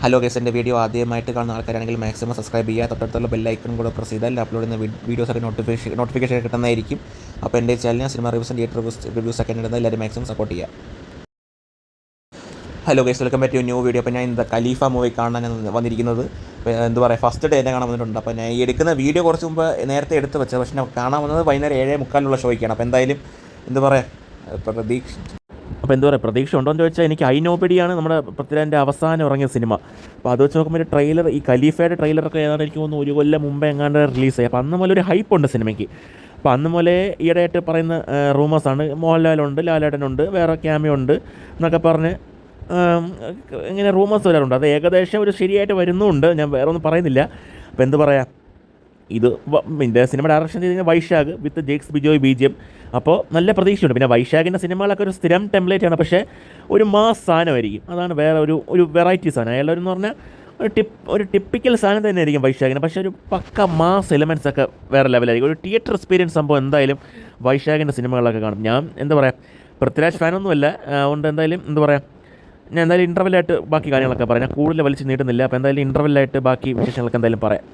Hello guys, എൻ്റെ video ആദ്യമായിട്ട് കാണുന്ന ആൾക്കാരാണെങ്കിൽ മാക്സിമം സബ്സ്ക്രൈബ് ചെയ്യുക. തൊട്ടടുത്തുള്ള ബെല്ലൈക്കൺ കൂടെ പ്രസ് ചെയ്താൽ അപ്ലോഡ് ചെയ്യുന്ന വീഡിയോസൊക്കെ നോട്ടിഫിക്കേഷൻ കിട്ടുന്നതായിരിക്കും. അപ്പോൾ എൻ്റെ ചാനലിൽ സിനിമ റിവ്യൂസും തിയേറ്റർ റിവ്യൂസ് ഒക്കെ ഇടുന്നത് എല്ലാവരും മാക്സിമം സപ്പോർട്ട് ചെയ്യുക. Hello guys, welcome back to new video. അപ്പോൾ ഞാൻ ഖലീഫ മൂവി കാണാൻ വന്നിരിക്കുന്നത്. എന്താ പറയുക, ഫസ്റ്റ് ഡേ എന്നെ കാണാൻ വന്നിട്ടുണ്ട്. അപ്പോൾ ഞാൻ ഈ എടുക്കുന്ന വീഡിയോ കുറച്ച് മുമ്പ് നേരത്തെ എടുത്ത് വെച്ചത്, പക്ഷേ ഞാൻ കാണാൻ വന്നത് വൈകുന്നേരം 7:45 ഷോയ്ക്കാണ്. അപ്പോൾ എന്തായാലും എന്താ പറയുക, പ്രതീക്ഷ ഉണ്ടോ എന്ന് ചോദിച്ചാൽ എനിക്ക് ഐ നോബഡിയാണ് നമ്മുടെ പൃഥ്വിരാജിൻ്റെ അവസാനം ഇറങ്ങിയ സിനിമ. അപ്പോൾ അത് വെച്ച് നോക്കുമ്പോൾ ഒരു ട്രെയിലർ, ഈ ഖലീഫയുടെ ട്രെയിലറൊക്കെ ഏതാണ്ട് എനിക്ക് തോന്നുന്നു 1 കൊല്ലം മുമ്പേ എങ്ങാണ്ട് റിലീസായി. അപ്പോൾ അന്ന് മുതൽ ഒരു ഹൈപ്പ് ഉണ്ട് സിനിമയ്ക്ക്. അപ്പോൾ അന്ന് മുതലേ ഈയിടെയായിട്ട് പറയുന്ന റൂമേഴ്സാണ്, മോഹൻലാലുണ്ട്, ലാലേട്ടനുണ്ട്, വേറെ ക്യാമിയോ ഉണ്ട് എന്നൊക്കെ പറഞ്ഞ് ഇങ്ങനെ റൂമേഴ്സ് വരാറുണ്ട്. അത് ഏകദേശം ഒരു ശരിയായിട്ട് വരുന്നുമുണ്ട്. ഞാൻ വേറെ ഒന്നും പറയുന്നില്ല. അപ്പോൾ എന്ത് പറയാം, ഇത് ഇതിൻ്റെ സിനിമ ഡയറക്ഷൻ ചെയ്ത് കഴിഞ്ഞാൽ വൈശാഖ് വിത്ത് ജേക്സ് ബിജോയ് BGM. അപ്പോൾ നല്ല പ്രതീക്ഷയുണ്ട്. പിന്നെ വൈശാഖിൻ്റെ സിനിമകളൊക്കെ ഒരു സ്ഥിരം ടെംപ്ലേറ്റാണ്, പക്ഷേ ഒരു മാസ് സാധനമായിരിക്കും. അതാണ് വേറെ ഒരു വെറൈറ്റി സാധനം. അയാളെന്ന് പറഞ്ഞാൽ ഒരു ടിപ്പിക്കൽ സാധനം തന്നെ ആയിരിക്കും വൈശാഖിന്, പക്ഷേ ഒരു പക്ക മാസ് എലമെൻറ്റ്സ് ഒക്കെ വേറെ ലെവലായിരിക്കും. ഒരു തിയേറ്റർ എക്സ്പീരിയൻസ് സംഭവം എന്തായാലും വൈശാഖിൻ്റെ സിനിമകളൊക്കെ കാണും. ഞാൻ എന്താ പറയുക, പൃഥ്വിരാജ് ഫാനൊന്നുമല്ല. അതുകൊണ്ട് എന്തായാലും എന്താ പറയുക, ഞാൻ എന്തായാലും ഇൻ്റർവെല്ലായിട്ട് ബാക്കി കാര്യങ്ങളൊക്കെ പറയാം. ഞാൻ കൂടുതൽ വലിച്ച് നീട്ടുന്നില്ല. അപ്പോൾ എന്തായാലും ഇൻ്റർവെല്ലായിട്ട് ബാക്കി വിശേഷങ്ങളൊക്കെ എന്തായാലും പറയാം.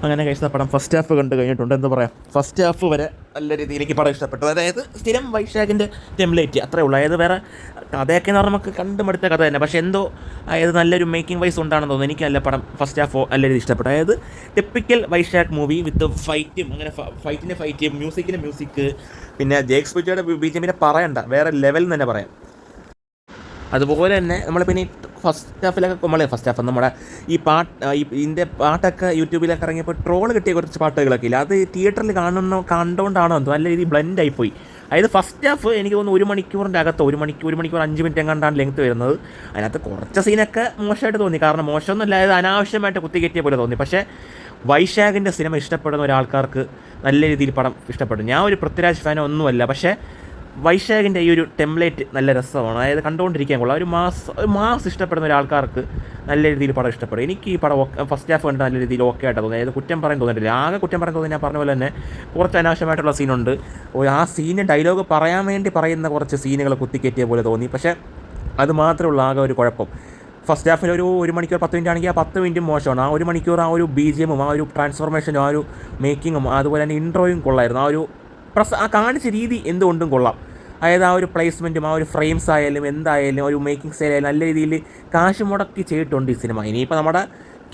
അങ്ങനെ കഴിച്ച പടം ഫസ്റ്റ് ഹാഫ് കണ്ട് കഴിഞ്ഞിട്ടുണ്ട്. എന്താ പറയുക, ഫസ്റ്റ് ഹാഫ് വരെ നല്ല രീതിയിലേക്ക് പടം ഇഷ്ടപ്പെട്ടു. അതായത് സ്ഥിരം വൈശാഖിൻ്റെ ടെംപ്ലേറ്റ് അത്രേ ഉള്ളൂ. അതായത് വേറെ കഥയൊക്കെ എന്ന് പറഞ്ഞാൽ നമുക്ക് കണ്ടുമടുത്ത കഥ തന്നെ, പക്ഷേ എന്തോ അതായത് നല്ലൊരു മേക്കിംഗ് വൈസ് ഉണ്ടാണെന്ന് തോന്നുന്നു. എനിക്ക് നല്ല പടം ഫസ്റ്റ് ഹാഫ് നല്ല രീതിയിൽ ഇഷ്ടപ്പെട്ടു. അതായത് ടിപ്പിക്കൽ വൈശാഖ് മൂവി വിത്ത് ഫൈറ്റും, അങ്ങനെ ഫൈറ്റ്, മ്യൂസിക്, പിന്നെ ജേക്സ് ബിജോയുടെ BGM പറയണ്ട, വേറെ ലെവൽ തന്നെ പറയാം. അതുപോലെ തന്നെ നമ്മൾ പിന്നെ ഫസ്റ്റ് ഹാഫ് നമ്മുടെ ഈ ഇതിൻ്റെ പാട്ടൊക്കെ യൂട്യൂബിലൊക്കെ ഇറങ്ങിയപ്പോൾ ട്രോൾ കിട്ടിയ കുറച്ച് പാട്ടുകളൊക്കെ ഇല്ല, അത് തിയേറ്ററിൽ കണ്ടുകൊണ്ടാണോ എന്തോ നല്ല രീതിയിൽ ബ്ലെൻഡായിപ്പോയി. അതായത് ഫസ്റ്റ് ഹാഫ് എനിക്ക് തോന്നുന്നു 1 മണിക്കൂറിൻ്റെ അകത്തോ 1 മണിക്കൂർ 5 മിനിറ്റ് എങ്ങാണ്ടാണ് ലെങ്ത്ത് വരുന്നത്. അതിനകത്ത് കുറച്ച് സീനൊക്കെ മോശമായിട്ട് തോന്നി. കാരണം മോശമൊന്നുമില്ല, അതായത് അനാവശ്യമായിട്ട് കുത്തിക്കയറ്റിയ പോലെ തോന്നി. പക്ഷേ വൈശാഖിൻ്റെ സിനിമ ഇഷ്ടപ്പെടുന്ന ഒരാൾക്കാർക്ക് നല്ല രീതിയിൽ പടം ഇഷ്ടപ്പെടും. ഞാൻ ഒരു പൃഥ്വിരാജ് ഫാനോ ഒന്നുമല്ല, പക്ഷേ വൈശാഖിൻ്റെ ഈ ഒരു ടെംപ്ലേറ്റ് നല്ല രസമാണ്. അതായത് കണ്ടുകൊണ്ടിരിക്കാൻ കൊള്ളാം. ഒരു മാസ് ഇഷ്ടപ്പെടുന്ന ഒരാൾക്കാർക്ക് നല്ല രീതിയിൽ പടം ഇഷ്ടപ്പെടും. എനിക്ക് ഈ പടം ഫസ്റ്റ് ഹാഫ് കണ്ട് നല്ല രീതിയിൽ ഓക്കെ ആയിട്ട് തോന്നി. അതായത് കുറ്റം പറയാൻ തോന്നിയിട്ടില്ല. ആകെ കുറ്റം പറയാൻ തോന്നി ഞാൻ പറഞ്ഞ പോലെ തന്നെ കുറച്ച് അനാവശ്യമായിട്ടുള്ള സീനുണ്ട്. ആ സീന് ഡയലോഗ് പറയാൻ വേണ്ടി പറയുന്ന കുറച്ച് സീനുകൾ കുത്തിക്കയറ്റിയ പോലെ തോന്നി. പക്ഷേ അത് മാത്രമേ ഉള്ളൂ ആകെ ഒരു കുഴപ്പം. ഫസ്റ്റ് ഹാഫിൽ ഒരു 1 മണിക്കൂർ 10 മിനിറ്റ് ആണെങ്കിൽ ആ 10 മിനിറ്റും മോശമാണ്. ആ 1 മണിക്കൂർ ആ ഒരു BGM, ആ ഒരു ട്രാൻസ്ഫോർമേഷനും, ആ ഒരു മേക്കിങ്ങും, അതുപോലെ തന്നെ ഇൻട്രോയും കൊള്ളായിരുന്നു. ആ കാണിച്ച രീതി എന്തുകൊണ്ടും കൊള്ളാം. അതായത് ആ ഒരു പ്ലേസ്മെൻറ്റും, ആ ഒരു ഫ്രെയിംസ് ആയാലും എന്തായാലും ഒരു മേക്കിംഗ് സ്റ്റൈൽ ആയാലും നല്ല രീതിയിൽ കാശ് മുടക്കി ചെയ്തിട്ടുണ്ട് ഈ സിനിമ. ഇനിയിപ്പോൾ നമ്മുടെ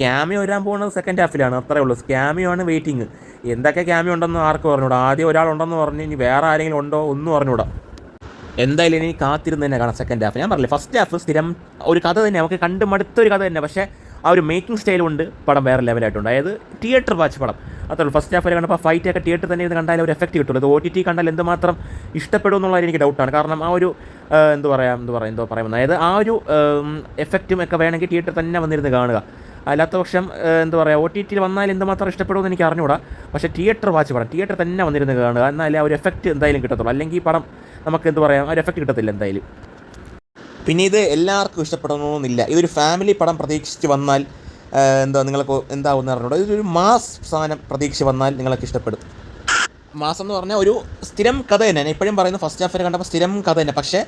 ക്യാമിയോ വരാൻ പോകുന്നത് സെക്കൻഡ് ഹാഫിലാണ്, അത്രേ ഉള്ളൂ. ക്യാമിയോ ആണ് വെയിറ്റിംഗ്. എന്തൊക്കെ ക്യാമിയോ ഉണ്ടെന്ന് ആർക്കും പറഞ്ഞുകൂടാ. ആദ്യം ഒരാളുണ്ടെന്ന് പറഞ്ഞ് ഇനി വേറെ ആരെങ്കിലും ഉണ്ടോ ഒന്നും പറഞ്ഞുകൂടാ. എന്തായാലും ഇനി കാത്തിരുന്ന് തന്നെ കാണാം സെക്കൻഡ് ഹാഫ്. ഞാൻ പറഞ്ഞില്ലേ, ഫസ്റ്റ് ഹാഫ് സ്ഥിരം ഒരു കഥ തന്നെ, നമുക്ക് കണ്ട് മടുത്തൊരു കഥ തന്നെ. പക്ഷേ ആ ഒരു മേക്കിംഗ് സ്റ്റൈലുണ്ട് പടം വേറെ ലെവലായിട്ടുണ്ട്. അതായത് തിയേറ്റർ വാച്ച് പടം അത്രേ ഉള്ളൂ. ഫസ്റ്റ് ഹാഫ് വരെ കണ്ടപ്പോൾ ഫൈറ്റൊക്കെ തിയേറ്റർ തന്നെ ഇത് കണ്ടാൽ ഒരു എഫക്റ്റ് കിട്ടുള്ളൂ. ഇത് OTT കണ്ടാൽ എന്തുമാത്രം ഇഷ്ടപ്പെടും എന്നുള്ളത് എനിക്ക് ഡൗട്ടാണ്. കാരണം ആ ഒരു എന്തോ പറയുന്നത്, അതായത് ആ ഒരു എഫക്റ്റും ഒക്കെ വേണമെങ്കിൽ തിയേറ്റർ തന്നെ വന്നിരുന്ന് കാണുക. അല്ലാത്ത പക്ഷം എന്താ പറയുക, OTT വന്നാൽ എന്തുമാത്രം ഇഷ്ടപ്പെടുമെന്ന് എനിക്ക് അറിഞ്ഞുകൂടാ. പക്ഷേ തിയേറ്റർ വാച്ച് പടം തിയേറ്റർ തന്നെ വന്നിരുന്ന് കാണുക, എന്നാലേ ആ ഒരു എഫക്റ്റ് എന്തായാലും കിട്ടത്തുള്ളൂ. അല്ലെങ്കിൽ ഈ പടം നമുക്ക് എന്താ പറയുക, ആ ഒരു എഫക്റ്റ് കിട്ടത്തില്ല എന്തായാലും. പിന്നെ ഇത് എല്ലാവർക്കും ഇഷ്ടപ്പെടണമെന്നില്ല. ഇതൊരു ഫാമിലി പടം പ്രതീക്ഷിച്ച് വന്നാൽ നിങ്ങൾക്ക് എന്താവുന്ന അറിഞ്ഞൂടാ. ഇതൊരു മാസ് സാധനം പ്രതീക്ഷിച്ച് വന്നാൽ നിങ്ങൾക്ക് ഇഷ്ടപ്പെടും. മാസം എന്ന് പറഞ്ഞാൽ ഒരു സ്ഥിരം കഥ തന്നെ. ഞാൻ ഇപ്പോഴും പറയുന്നു, ഫസ്റ്റ് ഹാഫ് വരെ കണ്ടപ്പോൾ സ്ഥിരം കഥ തന്നെ. പക്ഷേ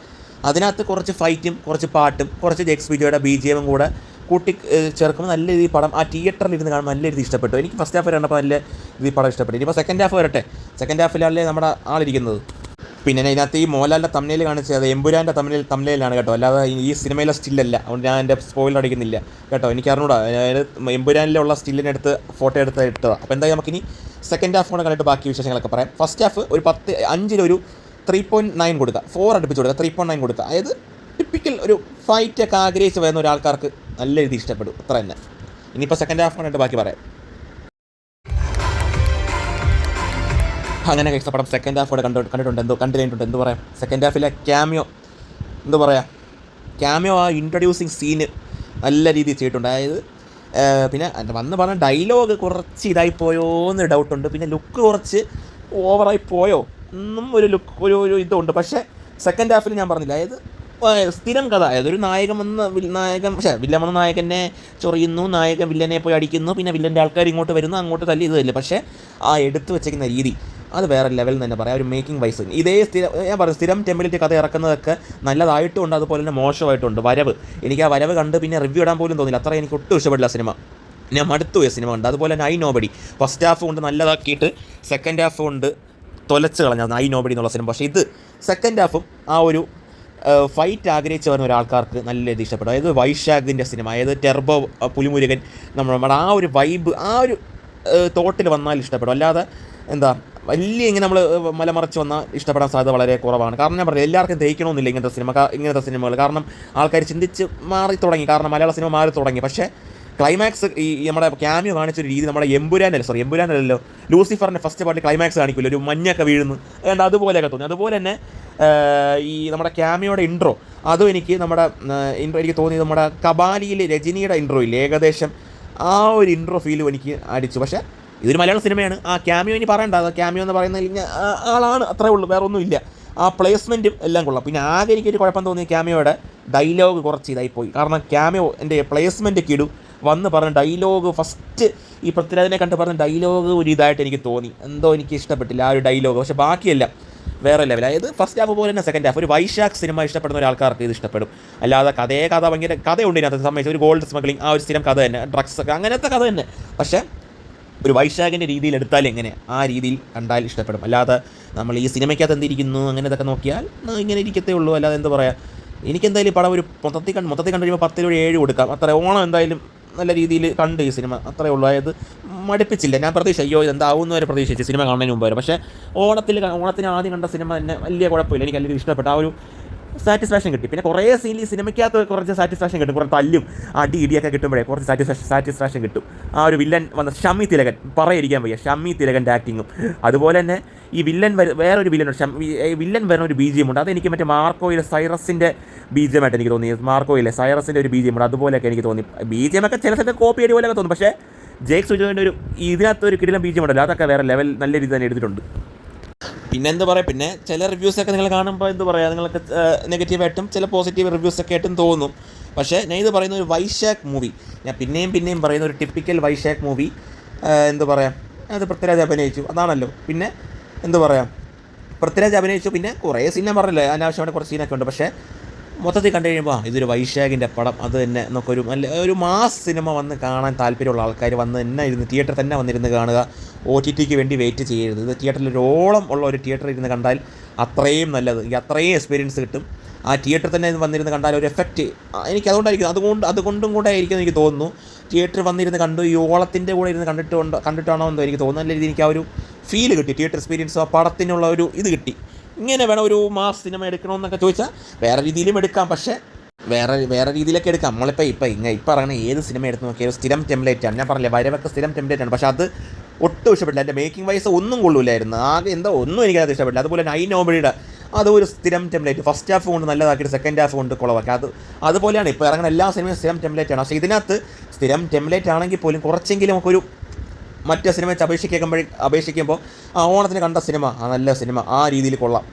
അതിനകത്ത് കുറച്ച് ഫൈറ്റും, കുറച്ച് പാട്ടും, കുറച്ച് ജേക്സ് ബിജോയുടെ BGM കൂടെ കൂട്ടി ചേർക്കുമ്പോൾ നല്ല രീതിയിൽ പടം ആ തിയേറ്ററിൽ ഇരുന്ന് കാണുമ്പോൾ നല്ല രീതിയിൽ ഇഷ്ടപ്പെട്ടു. എനിക്ക് ഫസ്റ്റ് ഹാഫ് വരെ കണ്ടപ്പോൾ നല്ല രീതിയിൽ പടം ഇഷ്ടപ്പെട്ടു. ഇനിയിപ്പോൾ സെക്കൻഡ് ഹാഫ് വരട്ടെ. സെക്കൻഡ് ഹാഫിലല്ലേ നമ്മുടെ ആളിരിക്കുന്നത്. പിന്നെ ഇതിനകത്ത് ഈ മോഹൻലാലിൻ്റെ തമ്മിൽ കാണിച്ചത് എമ്പുരാൻ്റെ തമ്മിലാണ് കേട്ടോ, അല്ലാതെ ഈ സിനിമയിലെ സ്റ്റില്ലല്ല. അതുകൊണ്ട് ഞാൻ എൻ്റെ സ്പോയിലർ അടിക്കുന്നില്ല കേട്ടോ. എനിക്ക് അറിഞ്ഞൂടാ, അതായത് എമ്പുരാനിലുള്ള സ്റ്റില്ലിനെടുത്ത് ഫോട്ടോ ഇട്ടതാണ്. അപ്പോൾ എന്തായാലും നമുക്കിനി സെക്കൻഡ് ഹാഫ് കൂടെ കണ്ടിട്ട് ബാക്കി വിശേഷങ്ങളൊക്കെ പറയാം. ഫസ്റ്റ് ഹാഫ് ഒരു 5 3.9 കൊടുക്കുക, 4 അടുപ്പിച്ച് കൊടുക്കുക, 3.9 കൊടുക്കുക. അതായത് ടിപ്പിക്കൽ ഒരു ഫൈറ്റൊക്കെ ആഗ്രഹിച്ച് വരുന്ന ഒരാൾക്കാർക്ക് നല്ല രീതിയിൽ ഇഷ്ടപ്പെടും, അത്ര തന്നെ. ഇനിയിപ്പോൾ സെക്കൻഡ് ഹാഫ് കണ്ടിട്ട് ബാക്കി പറയാം. അങ്ങനെ കഴിച്ച പടം സെക്കൻഡ് ഹാഫ് കൂടെ കണ്ടു കഴിഞ്ഞിട്ടുണ്ട്. എന്ത് പറയാം, സെക്കൻഡ് ഹാഫിലെ ക്യാമിയോ ആ ഇൻട്രൊഡ്യൂസിങ് സീന് നല്ല രീതിയിൽ ചെയ്തിട്ടുണ്ട്. അതായത് പിന്നെ വന്ന് പറഞ്ഞ ഡയലോഗ് കുറച്ച് ഇതായിപ്പോയോ എന്ന് ഡൗട്ടുണ്ട്. പിന്നെ ലുക്ക് കുറച്ച് ഓവറായി പോയോ എന്നും ഒരു ഇതുണ്ട്. പക്ഷേ സെക്കൻഡ് ഹാഫിൽ ഞാൻ പറഞ്ഞില്ല, അതായത് സ്ഥിരം കഥ. അതായത് ഒരു നായകൻ വില്ലൻ വന്ന നായകനെ ചൊറിയുന്നു, നായകൻ വില്ലനെ പോയി അടിക്കുന്നു, പിന്നെ വില്ലൻ്റെ ആൾക്കാർ ഇങ്ങോട്ട് വരുന്നു, അങ്ങോട്ട് തല്ലി ഇത് തല്ലേ. പക്ഷേ ആ എടുത്തു വെച്ചിരിക്കുന്ന രീതി അത് വേറെ ലെവൽ തന്നെ പറയാം. ഒരു മേക്കിംഗ് വൈസ് ഇതേ ഞാൻ പറയും സ്ഥിരം ടെമ്പിളിറ്റ് കഥ ഇറക്കുന്നതൊക്കെ നല്ലതായിട്ടുമുണ്ട്, അതുപോലെ തന്നെ മോശമായിട്ടുണ്ട്. എനിക്ക് ആ വരവ് കണ്ട് പിന്നെ റിവ്യൂ ഇടാൻ പോലും തോന്നില്ല, അത്ര എനിക്ക് ഒട്ടും ഇഷ്ടപ്പെടില്ല സിനിമ. ഞാൻ മടുത്തുപോയ സിനിമ ഉണ്ട്. അതുപോലെ തന്നെ ഐ നോബഡി ഫസ്റ്റ് ഹാഫ് കൊണ്ട് നല്ലതാക്കിയിട്ട് സെക്കൻഡ് ഹാഫ് കൊണ്ട് തൊലച്ച് കളഞ്ഞാൽ ഐ നോബഡി എന്നുള്ള സിനിമ. പക്ഷേ ഇത് സെക്കൻഡ് ഹാഫും ആ ഒരു ഫൈറ്റ് ആഗ്രഹിച്ച് വരുന്ന ഒരാൾക്കാർക്ക് നല്ല രീതി ഇഷ്ടപ്പെടും. അതായത് വൈശാഖിൻ്റെ സിനിമ, അതായത് ടെർബോ പുലിമുരുകൻ, നമ്മുടെ ആ ഒരു വൈബ്, ആ ഒരു തോട്ടിൽ വന്നാൽ ഇഷ്ടപ്പെടും. അല്ലാതെ വലിയ ഇങ്ങനെ നമ്മൾ മലമറിച്ച് വന്നാൽ ഇഷ്ടപ്പെടാൻ സാധ്യത വളരെ കുറവാണ്. കാരണം ഞാൻ പറയാം, എല്ലാവർക്കും ദഹിക്കണമെന്നില്ല ഇങ്ങനത്തെ സിനിമകൾ. കാരണം ആൾക്കാർ ചിന്തിച്ച് മാറി തുടങ്ങി, കാരണം മലയാള സിനിമ മാറി തുടങ്ങി. പക്ഷേ ക്ലൈമാക്സ് ഈ നമ്മുടെ ക്യാമിയോ കാണിച്ചൊരു രീതി നമ്മുടെ എമ്പുരാനല്ലോ ലൂസിഫറിൻ്റെ ഫസ്റ്റ് പാർട്ടിൽ ക്ലൈമാക്സ് കാണിക്കില്ല, ഒരു മഞ്ഞൊക്കെ വീഴുന്നു അതുപോലെയൊക്കെ തോന്നി. അതുപോലെ തന്നെ ഈ നമ്മുടെ ക്യാമിയോയുടെ ഇൻട്രോ അതും എനിക്ക് തോന്നിയത് നമ്മുടെ കബാലിയിൽ രജനിയുടെ ഇൻട്രോ ഇല്ലേ, ഏകദേശം ആ ഒരു ഇൻട്രോ ഫീലും എനിക്ക് അടിച്ചു. പക്ഷേ ഇതൊരു മലയാള സിനിമയാണ്. ആ ക്യാമിയോ ഇനി പറയണ്ട, ക്യാമിയോ എന്ന് പറയുന്നത് ആളാണ്, അത്രേ ഉള്ളൂ, വേറെ ഒന്നുമില്ല. ആ പ്ലേസ്മെൻറ്റും എല്ലാം കൊള്ളാം. പിന്നെ ആകെ എനിക്കൊരു കുഴപ്പം തോന്നിയ ക്യാമിയോയുടെ ഡയലോഗ് കുറച്ച് ഇതായിപ്പോയി. കാരണം ക്യാമിയോ എൻ്റെ പ്ലേസ്മെൻറ്റൊക്കെ ഇടും വന്ന് പറഞ്ഞ ഡയലോഗ് ഫസ്റ്റ് ഈ പൃഥ്വിരാജിനെ കണ്ട് പറഞ്ഞ ഡയലോഗ് ഒരു ഇതായിട്ട് എനിക്ക് തോന്നി, എന്തോ എനിക്ക് ഇഷ്ടപ്പെട്ടില്ല ആ ഒരു ഡയലോഗ്. പക്ഷേ ബാക്കിയെല്ലാം വേറെ ലെവൽ. അതായത് ഫസ്റ്റ് ഹാഫ് പോലെ തന്നെ സെക്കൻഡ് ഹാഫ് ഒരു വൈശാഖ് സിനിമ ഇഷ്ടപ്പെടുന്ന ഒരാൾക്കാർക്ക് ഇത് ഇഷ്ടപ്പെടും. അല്ലാതെ കഥ ഭയങ്കര കഥയുണ്ട് ഇതിനകത്ത് സംബന്ധിച്ച്, ഒരു ഗോൾഡ് സ്മഗ്ലിംഗ് ആ ഒരു സ്ഥിരം കഥ തന്നെ, ഡ്രഗ്സ് ഒക്കെ അങ്ങനത്തെ കഥ തന്നെ. പക്ഷേ ഒരു വൈശാഖിൻ്റെ രീതിയിൽ എടുത്താൽ എങ്ങനെ ആ രീതിയിൽ കണ്ടാൽ ഇഷ്ടപ്പെടും. അല്ലാതെ നമ്മൾ ഈ സിനിമയ്ക്കകത്ത് എന്തിരിക്കുന്നു അങ്ങനെയൊക്കെ നോക്കിയാൽ ഇങ്ങനെ ഇരിക്കത്തേ ഉള്ളൂ. അല്ലാതെ എന്താ പറയുക, എനിക്കെന്തായാലും ഈ പടം ഒരു മൊത്തത്തിൽ കണ്ടു കഴിയുമ്പോൾ 10 ഒരു 7 കൊടുക്കാം. അത്ര ഓണം എന്തായാലും നല്ല രീതിയിൽ കണ്ട് ഈ സിനിമ, അത്രയേ ഉള്ളൂ. അതായത് മടുപ്പിച്ചില്ല. ഞാൻ എന്താവുന്ന വരെ പ്രതീക്ഷിച്ചു സിനിമ കാണുന്നതിന് മുമ്പ് വരെ. പക്ഷേ ഓണത്തിന് ആദ്യം കണ്ട സിനിമ തന്നെ വലിയ കുഴപ്പമില്ല, എനിക്ക് അല്ലെങ്കിൽ ഇഷ്ടപ്പെട്ട ആ ഒരു സാറ്റിസ്ഫാക്ഷൻ കിട്ടി. പിന്നെ കുറേ സീനിൽ സിനിമയ്ക്കകത്ത് കുറച്ച് സാറ്റിസ്ഫാക്ഷൻ കിട്ടും, കുറേ തല്ലും ഇടിയൊക്കെ കിട്ടുമ്പോഴേ കുറച്ച് സാറ്റിസ്ഫാക്ഷൻ കിട്ടും. ആ ഒരു വില്ലൻ വന്ന ഷമ്മി തിലകൻ പറയാതിരിക്കാൻ വയ്യ, ഷമ്മി തിലകൻ്റെ ആക്ടിങ്ങും. അതുപോലെ തന്നെ ഈ വേറൊരു വില്ലൻ വരുന്ന ഒരു BGM ഉണ്ട്, അതെനിക്ക് മറ്റേ മാർക്കോയിലെ സൈറസിൻ്റെ BGM ആയിട്ട് എനിക്ക് തോന്നി. മാർക്കോയിലെ സൈറസിൻ്റെ ഒരു BGM ഉണ്ട്, അതുപോലെയൊക്കെ എനിക്ക് തോന്നി. BGM ഒക്കെ ചില സ്ഥലത്ത് കോപ്പി അടി പോലെയൊക്കെ തോന്നും. പക്ഷേ ജേക്ക് സുജോൻ്റെ ഇതിനകത്തൊരു കിടിലം BGM ഉണ്ടല്ലോ, അതൊക്കെ വേറെ ലെവൽ നല്ല രീതി തന്നെ എടുത്തിട്ടുണ്ട്. പിന്നെ എന്താ പറയുക, പിന്നെ ചില റിവ്യൂസൊക്കെ നിങ്ങൾ കാണുമ്പോൾ നിങ്ങൾക്ക് നെഗറ്റീവായിട്ടും ചില പോസിറ്റീവ് റിവ്യൂസൊക്കെ ആയിട്ടും തോന്നും. പക്ഷേ ഞാൻ ഇത് പറയുന്ന ഒരു വൈശാഖ് മൂവി, ഞാൻ പിന്നെയും പറയുന്ന ഒരു ടിപ്പിക്കൽ വൈശാഖ് മൂവി. അത് പൃഥ്വിരാജ് അഭിനയിച്ചു, അതാണല്ലോ. പിന്നെ പൃഥ്വിരാജ് അഭിനയിച്ചു, പിന്നെ കുറേ സീൻ ഞാൻ പറഞ്ഞില്ലേ, അനാവശ്യമായിട്ട് കുറച്ച് സീനൊക്കെ ഉണ്ട്. പക്ഷേ മൊത്തത്തിൽ കണ്ടു കഴിയുമ്പോൾ ഇതൊരു വൈശാഖിൻ്റെ പടം, അത് തന്നെ നമുക്കൊരു ഒരു മാസ് സിനിമ വന്ന് കാണാൻ താല്പര്യമുള്ള ആൾക്കാർ വന്ന് തന്നെ ഇരുന്ന് തിയേറ്ററിൽ തന്നെ വന്നിരുന്ന് കാണുക. OTTക്ക് വേണ്ടി വെയിറ്റ് ചെയ്യരുത്. ഇത് തിയേറ്ററിൽ ഒരു തിയേറ്ററിൽ ഇരുന്ന് കണ്ടാൽ അത്രയും നല്ലത്, എനിക്ക് അത്രയും എക്സ്പീരിയൻസ് കിട്ടും. ആ തിയേറ്ററിൽ തന്നെ വന്നിരുന്ന് കണ്ടാൽ ഒരു എഫക്റ്റ് എനിക്ക് അതുകൊണ്ടും കൂടെ ആയിരിക്കും എനിക്ക് തോന്നുന്നു. തിയേറ്ററിൽ വന്നിരുന്ന് കണ്ടു ഈ ഓളത്തിൻ്റെ കൂടെ ഇരുന്ന് കണ്ടിട്ടാണോ എന്തോ എനിക്ക് തോന്നുന്നു. നല്ല രീതിയിൽ എനിക്ക് ആ ഒരു ഫീൽ കിട്ടി, തിയേറ്റർ എക്സ്പീരിയൻസ്, ആ പടത്തിനുള്ള ഒരു ഇത് കിട്ടി. ഇങ്ങനെ വേണം ഒരു മാസ് സിനിമ എടുക്കണമെന്നൊക്കെ ചോദിച്ചാൽ വേറെ രീതിയിലും എടുക്കാം. പക്ഷേ വേറെ രീതിയിലൊക്കെ എടുക്കാം. ഇപ്പം പറയുന്ന ഏത് സിനിമ എടുത്ത് നോക്കിയാൽ സ്ഥിരം ടെംപ്ലേറ്റാണ്. ഞാൻ പറഞ്ഞില്ലേ, വരവൊക്കെ സ്ഥിരം ടെംപ്ലേറ്റാണ്. പക്ഷേ അത് ഒട്ടും ഇഷ്ടപ്പെട്ടില്ല. എൻ്റെ മേക്കിംഗ് വൈസ് ഒന്നും കൊള്ളില്ലായിരുന്നു. ആകെ ഒന്നും എനിക്കത് ഇഷ്ടപ്പെട്ടില്ല. അതുപോലെ ഐ നോബഡിയുടെ അതൊരു സ്ഥിരം ടെംപ്ലേറ്റ്, ഫസ്റ്റ് ഹാഫ് കൊണ്ട് നല്ലതാക്കിയിട്ട് സെക്കൻഡ് ഹാഫ് കൊണ്ട് കുളവാക്കി. അതുപോലെയാണ് ഇപ്പോൾ ഇറങ്ങുന്ന എല്ലാ സിനിമയും സ്ഥിരം ടെംപ്ലേറ്റാണ്. പക്ഷേ ഇതിനകത്ത് സ്ഥിരം ടെംപ്ലേറ്റ് ആണെങ്കിൽ പോലും കുറച്ചെങ്കിലും നമുക്കൊരു മറ്റേ സിനിമ വെച്ച് അപേക്ഷിക്കുമ്പോൾ ഓണത്തിന് കണ്ട സിനിമ നല്ല സിനിമ ആ രീതിയിൽ കൊള്ളാം.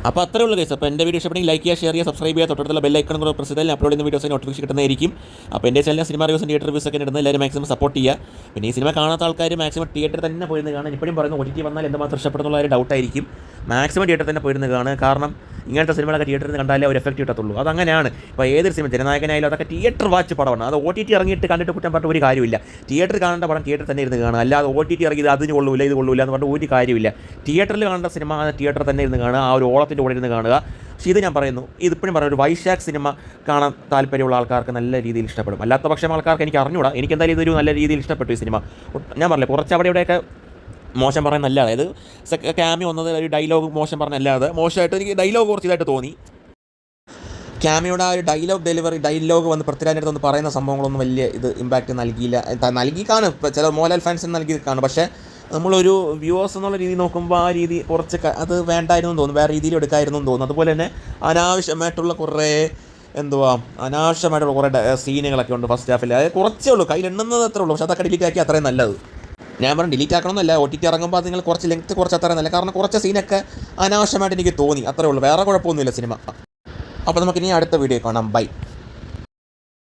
അപ്പോൾ അത്രേ ഉള്ളൂ ഗൈസ്. അപ്പോൾ എൻ്റെ വീഡിയോ ഇഷ്ടപ്പെടുമെങ്കിൽ ലൈക്ക് ചെയ്യുക, ഷെയർ ചെയ്യുക, സബ്സ്ക്രൈബ് ചെയ്യുക, തൊട്ടടുത്തുള്ള ബെൽ ഐക്കൺ കൂടെ പ്രസ് ചെയ്താൽ അപ്ലോഡ് ചെയ്യുന്ന വീഡിയോസിന് നോട്ടിഫിക്കേഷൻ കിട്ടുന്നതായിരിക്കും. അപ്പോൾ എൻ്റെ ചാനൽ സിനിമ റിവ്യൂസും തിയേറ്റർ റിവ്യൂസ് ഒക്കെ ഇടുന്നത് എല്ലാവരും മാക്സിമം സപ്പോർട്ട് ചെയ്യുക. പിന്നെ ഈ സിനിമ കാണാത്ത ആൾക്കാർ മാക്സിമം തിയേറ്ററിൽ തന്നെ പോയിരുന്ന് കാണാൻ. ഇപ്പോഴും പറയുന്നത് OTT വന്നാൽ എന്തുമാത്രം ഇഷ്ടപ്പെടുന്നുള്ള ഒരു ഡൗട്ടായിരിക്കും. മാക്സിമം തിയേറ്ററിൽ തന്നെ പോയിരുന്ന് കാണുക. കാരണം ഇങ്ങനത്തെ സിനിമകളൊക്കെ തിയേറ്ററിൽ നിന്ന് കണ്ടാലേ ഒരു എഫക്റ്റ് കിട്ടത്തുള്ളൂ. അതങ്ങനെയാണ്. ഇപ്പോൾ ഏതൊരു സിനിമ ജനനായകനായാലും അതൊക്കെ തിയേറ്റർ വാച്ച് പടമാണ്. അത് OTT ഇറങ്ങിയിട്ട് കണ്ടിട്ട് കുറ്റം പറഞ്ഞിട്ട് ഒരു കാര്യമില്ല. തിയേറ്ററിൽ കാണേണ്ട പടം തിയേറ്ററിൽ തന്നെ ഇരുന്ന് കാണുക. അല്ലാതെ OTT ഇറങ്ങിയത് അതിന് കൊള്ളൂല്ല ഇത് കൊള്ളൂല്ല എന്ന് പറഞ്ഞിട്ട് ഒരു കാര്യമില്ല. തിയേറ്ററിൽ കാണേണ്ട സിനിമ തിയേറ്ററിൽ തന്നെ ഇരുന്ന് കാണുക, ആ ഒരു ഓളത്തിൻ്റെ കൂടെ ഇരുന്ന് കാണുക. പക്ഷേ ഇത് ഞാൻ പറയുന്നു, ഇതിപ്പോഴും പറയുന്ന ഒരു വൈശാഖ് സിനിമ കാണാൻ താല്പര്യമുള്ള ആൾക്കാർക്ക് നല്ല രീതിയിൽ ഇഷ്ടപ്പെടും. അല്ലാത്ത പക്ഷം ആൾക്കാർക്ക് എനിക്ക് അറിഞ്ഞൂടാ. എനിക്കെന്തായാലും ഇതൊരു നല്ല രീതിയിൽ ഇഷ്ടപ്പെട്ടു ഈ സിനിമ. ഞാൻ പറഞ്ഞില്ല, കുറച്ച് അവിടെയൊക്കെ മോശം പറയുന്നല്ല. അതായത് ക്യാമിയോ വന്നത് ഒരു ഡയലോഗ് മോശം പറഞ്ഞല്ലാതെ മോശമായിട്ട് എനിക്ക് ഡയലോഗ് കുറച്ച് ഇതായിട്ട് തോന്നി. ക്യാമിയോടെ ആ ഒരു ഡയലോഗ് വന്ന് പൃഥ്വിരാജിൻ്റെ അടുത്ത് വന്ന് പറയുന്ന സംഭവങ്ങളൊന്നും വലിയ ഇത് ഇമ്പാക്റ്റ് നൽകിയില്ല. നൽകി കാണും, ഇപ്പോൾ ചില മോഹൻലാൽ ഫാൻസിന് നൽകി കാണും. പക്ഷേ നമ്മളൊരു വ്യൂവേഴ്സ് എന്നുള്ള രീതി നോക്കുമ്പോൾ ആ രീതി കുറച്ച് അത് വേണ്ടായിരുന്നു എന്ന് തോന്നുന്നു, വേറെ രീതിയിൽ എടുക്കായിരുന്നു എന്ന് തോന്നുന്നു. അതുപോലെ തന്നെ അനാവശ്യമായിട്ടുള്ള കുറേ സീനുകളൊക്കെ ഉണ്ട് ഫസ്റ്റ് ഹാഫിൽ. അത് കുറച്ചേ ഉള്ളൂ, കയ്യിൽ എണ്ണുന്നത് അത്രേ ഉള്ളൂ. പക്ഷേ അതൊക്കെ ഡിലീറ്റ് ആക്കി അത്രയും നല്ലത്. ഞാൻ പറഞ്ഞു ഡിലീറ്റ് ആക്കണമെന്നല്ല, OTT ഇറങ്ങുമ്പോൾ അത് നിങ്ങൾ കുറച്ച് ലെങ്ത്ത് കുറച്ച് അത്രയും നല്ല. കാരണം കുറച്ച് സീനൊക്കെ അനാവശ്യമായിട്ട് എനിക്ക് തോന്നി, അത്രേ ഉള്ളൂ. വേറെ കുഴപ്പമൊന്നുമില്ല സിനിമ. അപ്പോൾ നമുക്കിനി അടുത്ത വീഡിയോ കാണാം. ബൈ.